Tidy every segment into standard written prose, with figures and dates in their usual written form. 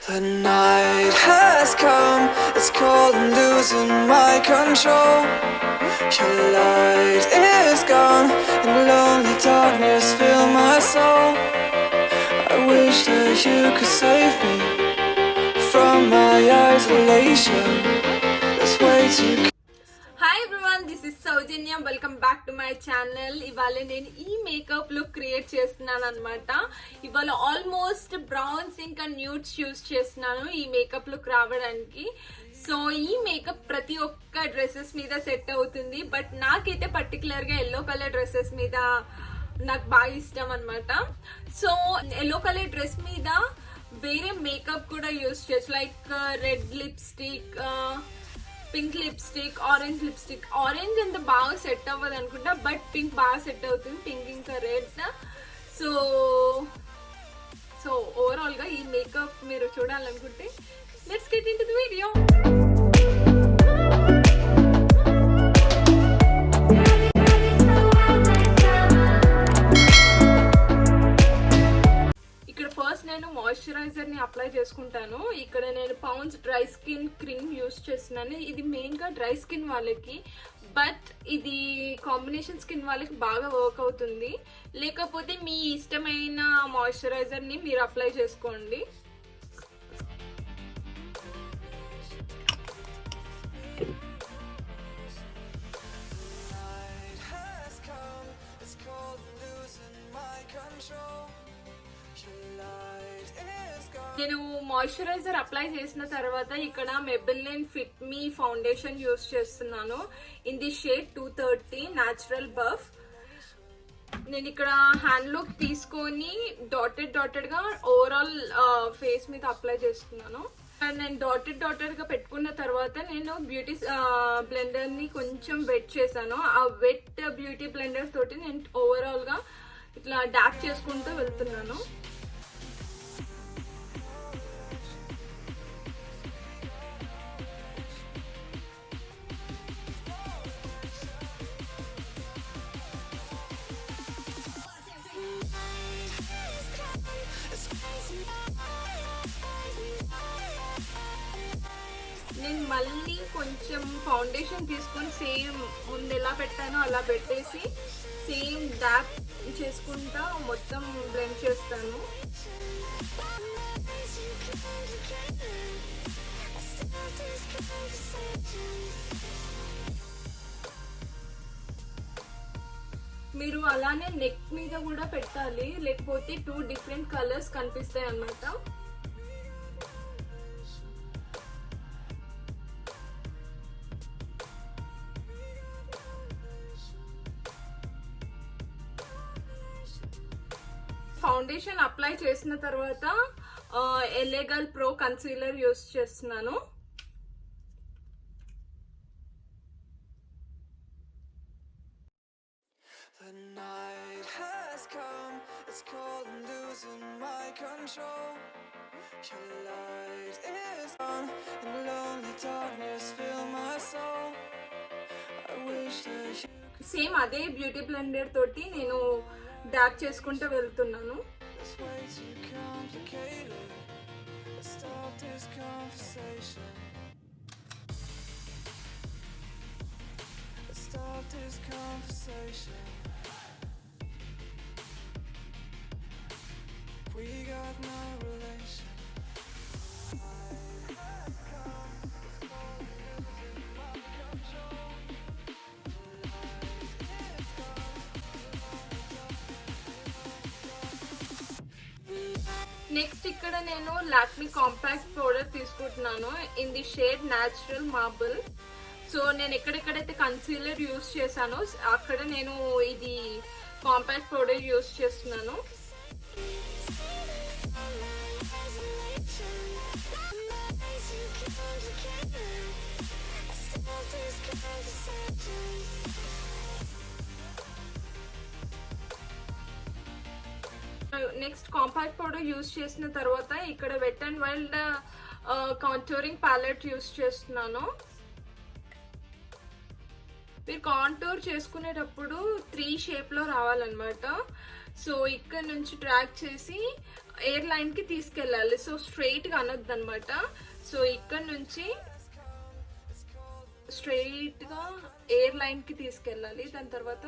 The night has come, it's cold and losing my control. Your light is gone, and lonely darkness fill my soul. I wish that you could save me from my isolation. There's way too. Hi everyone, this is Soujanya. Welcome back to my channel. ఇవాళ నేను ఈ makeup look create చేస్తున్నాను అనమాట. ఇవాళ almost browns ఇంకా nudes use చేస్తున్నాను ఈ makeup look రావడానికి. సో ఈ మేకప్ ప్రతి ఒక్క డ్రెస్సెస్ మీద సెట్ అవుతుంది, బట్ నాకైతే పర్టికులర్గా ఎల్లో కలర్ డ్రెస్సెస్ మీద నాకు బాగా ఇష్టం అనమాట. సో ఎల్లో కలర్ డ్రెస్ మీద వేరే మేకప్ కూడా యూజ్ చేయొచ్చు, like red lipstick, pink lipstick, orange lipstick. Orange అంత బాగా సెట్ అవ్వదు అనుకుంటా, బట్ పింక్ బాగా సెట్ అవుతుంది, పింక్ ఇంకా రెడ్. సో ఓవరాల్ గా ఈ మేకప్ మీరు చూడాలనుకుంటే let's get into the video. నేను మాయిశ్చరైజర్ ని అప్లై చేసుకుంటాను. ఇక్కడ నేను pounds dry skin cream use చేస్తున్నాను. ఇది మెయిన్ గా డ్రై స్కిన్ వాళ్ళకి, బట్ ఇది కాంబినేషన్ స్కిన్ వాళ్ళకి బాగా వర్క్ అవుతుంది. లేకపోతే మీ ఇష్టమైన మాయిశ్చరైజర్ ని మీరు అప్లై చేసుకోండి. నేను మాయిశ్చరైజర్ అప్లై చేసిన తర్వాత ఇక్కడ మెబెలిన్ ఫిట్ మీ ఫౌండేషన్ యూస్ చేస్తున్నాను. In the shade 230 natural buff. నేను ఇక్కడ హ్యాండ్ లుక్ తీసుకొని డాటెడ్ గా ఓవరాల్ ఫేస్ మీద అప్లై చేస్తున్నాను. నేను డాటెడ్ గా పెట్టుకున్న తర్వాత నేను బ్యూటీ బ్లెండర్ ని కొంచెం వెట్ చేశాను. ఆ వెట్ బ్యూటీ బ్లెండర్ తోటి నేను ఓవరాల్ గా ఇట్లా డాక్ చేసుకుంటూ వెళ్తున్నాను. నేను మళ్ళీ కొంచెం ఫౌండేషన్ తీసుకొని సేమ్ ముందు ఎలా పెట్టానో అలా పెట్టేసి సేమ్ డాప్ చేసుకుంటా మొత్తం బ్లెండ్ చేస్తాను. మీరు అలానే నెక్ మీద కూడా పెట్టాలి, లేకపోతే 2 డిఫరెంట్ కలర్స్ కనిపిస్తాయి అన్నమాట. ఫౌండేషన్ అప్లై చేసిన తర్వాత ఎలెగల్ ప్రో కన్సీలర్ యూస్ చేస్తున్నాను. The night has come, it's cold and losing my control. Your light is gone, and lonely darkness fill my soul. I wish that you same అదే beauty blender తోటి నేను dock చేసుకుంటూ వెళ్తున్నాను. It's way too complicated. Let's stop this conversation. Let's stop this conversation. We got no relation. Next ఇక్కడ నేను Lakme compact powder తీసుకుంటున్నాను in the shade natural marble. So నేను ఎక్కడెక్కడైతే కన్సీలర్ యూస్ చేశానో అక్కడ నేను ఇది కాంపాక్ట్ పౌడర్ యూస్ చేస్తున్నాను. నెక్స్ట్ కాంపాక్ట్ పౌడర్ యూస్ చేసిన తర్వాత ఇక్కడ wet and wild contouring palette use చేస్తున్నాను. మీరు కాంటూర్ చేసుకునేటప్పుడు 3 షేప్ లో రావాలన్నమాట. సో ఇక్కడ నుంచి డ్రాగ్ చేసి ఎయిర్ లైన్ కి తీసుకెళ్ళాలి. సో స్ట్రైట్ గా అనొద్దు అనమాట. సో ఇక్కడ నుంచి స్ట్రైట్ గా ఎయిర్ లైన్ కి తీసుకెళ్ళాలి. దాని తర్వాత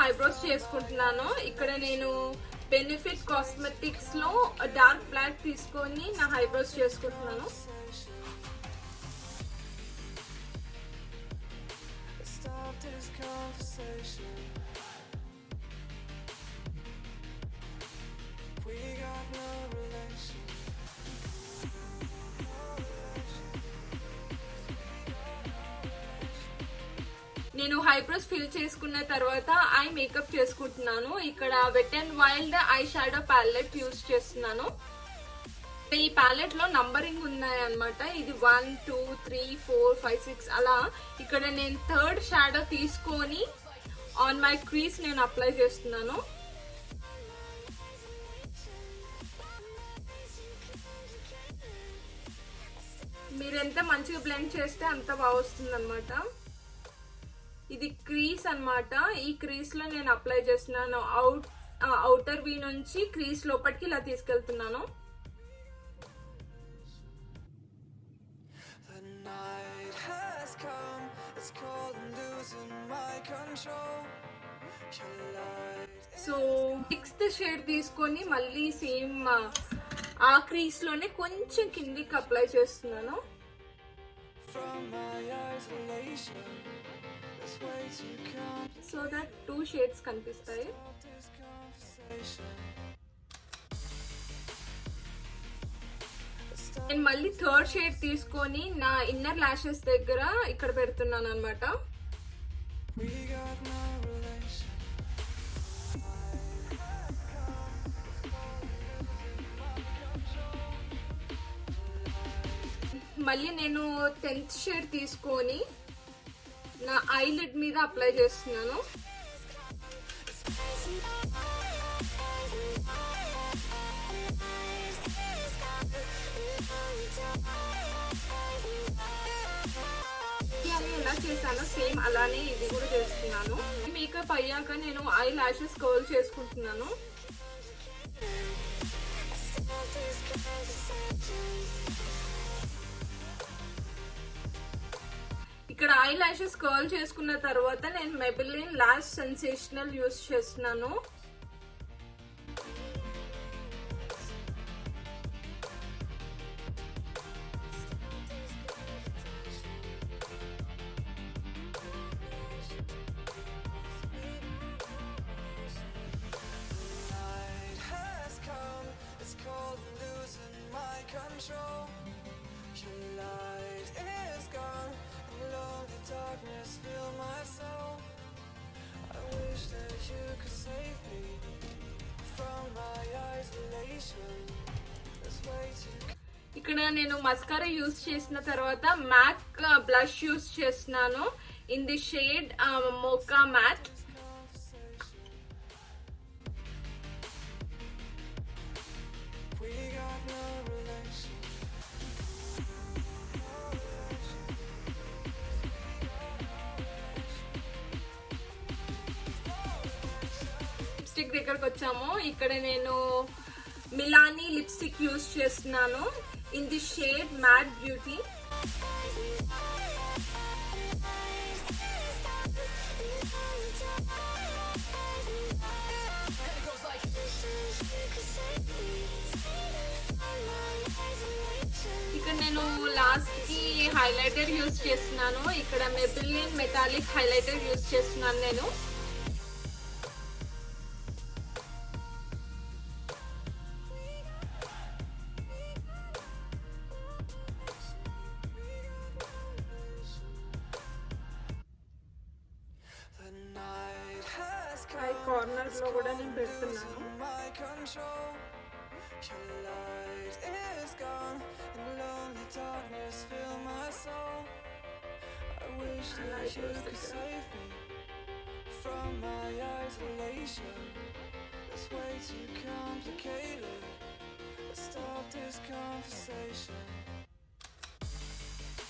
ఐబ్రోస్ చేసుకుంటున్నాను. ఇక్కడ నేను బెనిఫిట్ కాస్మెటిక్స్ లో డార్క్ బ్లాక్ తీసుకొని నా ఐబ్రోస్ చేసుకుంటున్నాను. నేను ఐబ్రోస్ ఫిల్ చేసుకున్న తర్వాత ఐ మేకప్ చేసుకుంటున్నాను. ఇక్కడ wet and wild eye shadow palette use చేస్తున్నాను. ఈ ప్యాలెట్ లో నంబరింగ్ ఉన్నాయి అనమాట. ఇది 1 2 3 4 5 6 అలా. ఇక్కడ నేను థర్డ్ షాడో తీసుకొని ఆన్ మై క్రీస్ నేను అప్లై చేస్తున్నాను. మీరు ఎంత మంచిగా బ్లెండ్ చేస్తే అంత బాగా వస్తుంది అనమాట. ఇది క్రీస్ అన్నమాట. ఈ క్రీస్ లో నేను అప్లై చేస్తున్నాను. అవుటర్ వీ నుంచి క్రీస్ లోపలికి ఇలా తీసుకెళ్తున్నాను. సో 6th షేడ్ తీసుకొని మళ్ళీ సేమ్ ఆ క్రీస్ లోనే కొంచెం కిందికి అప్లై చేస్తున్నాను. సో దట్ 2 షేడ్స్ కనిపిస్తాయి. నేను మళ్ళీ థర్డ్ షేడ్ తీసుకొని నా ఇన్నర్ లాషెస్ దగ్గర ఇక్కడ పెడుతున్నాను అనమాట. మళ్ళీ నేను 10th షేడ్ తీసుకొని నా ఐలిడ్ మీద అప్లై చేస్తున్నాను. ఎలా చేశానో సేమ్ అలానే ఇది కూడా చేస్తున్నాను. మేకప్ అయ్యాక నేను ఐ లాషెస్ కర్ల్ చేసుకుంటున్నాను. ఇక్కడ ఐ లాషెస్ కర్ల్ చేసుకున్న తర్వాత నేను మెబిలిన్ లాష్ సెన్సేషనల్ యూస్ చేస్తున్నాను. ఇక్కడ నేను మస్కారా యూస్ చేసిన తర్వాత మ్యాక్ బ్లష్ యూస్ చేస్తున్నాను. In the shade mocha matte. Lipstick దగ్గరకు వచ్చాము. ఇక్కడ నేను మిలానీ లిప్స్టిక్ యూస్ చేస్తున్నాను. In the shade matte beauty. ఇక్కడ నేను లాస్ట్ కి హైలైటర్ యూస్ చేస్తున్నాను. ఇక్కడ మెబిలిన్ మెటాలిక్ హైలైటర్ యూస్ చేస్తున్నాను నేను. కార్నర్ లో కూడా నేను పెడుతున్నాను.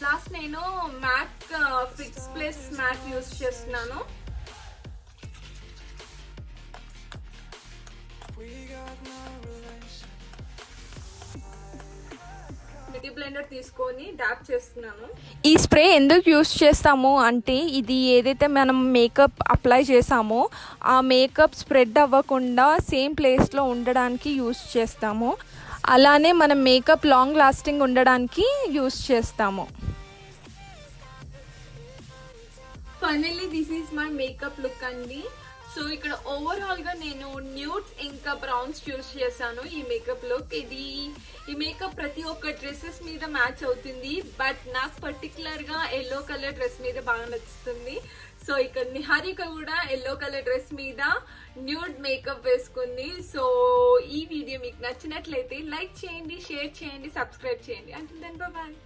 లాస్ట్ నేను MAC fix plus matte use చేస్తున్నాను. బ్యూటీ బ్లెండర్ తీసుకొని డాప్ చేస్తున్నాను. ఈ స్ప్రే ఎందుకు యూస్ చేస్తాము అంటే ఇది ఏదైతే మనం మేకప్ అప్లై చేసామో ఆ మేకప్ స్ప్రెడ్ అవ్వకుండా సేమ్ ప్లేస్లో ఉండడానికి యూస్ చేస్తాము. అలానే మనం మేకప్ లాంగ్ లాస్టింగ్ ఉండడానికి యూస్ చేస్తాము. Finally this is my makeup look అండి. సో ఇక్కడ ఓవరాల్ గా నేను న్యూడ్స్ ఇంకా బ్రౌన్స్ యూస్ చేశాను ఈ మేకప్ లుక్. ఈ మేకప్ ప్రతి ఒక్క డ్రెస్సెస్ మీద మ్యాచ్ అవుతుంది, బట్ నాకు పర్టికులర్ గా ఎల్లో కలర్ డ్రెస్ మీద బాగా నచ్చుతుంది. సో ఇక్కడ నిహారిక కూడా ఎల్లో కలర్ డ్రెస్ మీద న్యూడ్ మేకప్ వేసుకుంది. సో ఈ వీడియో మీకు నచ్చినట్లయితే లైక్ చేయండి, షేర్ చేయండి, సబ్స్క్రైబ్ చేయండి. అంటే దెన్ బాయ్.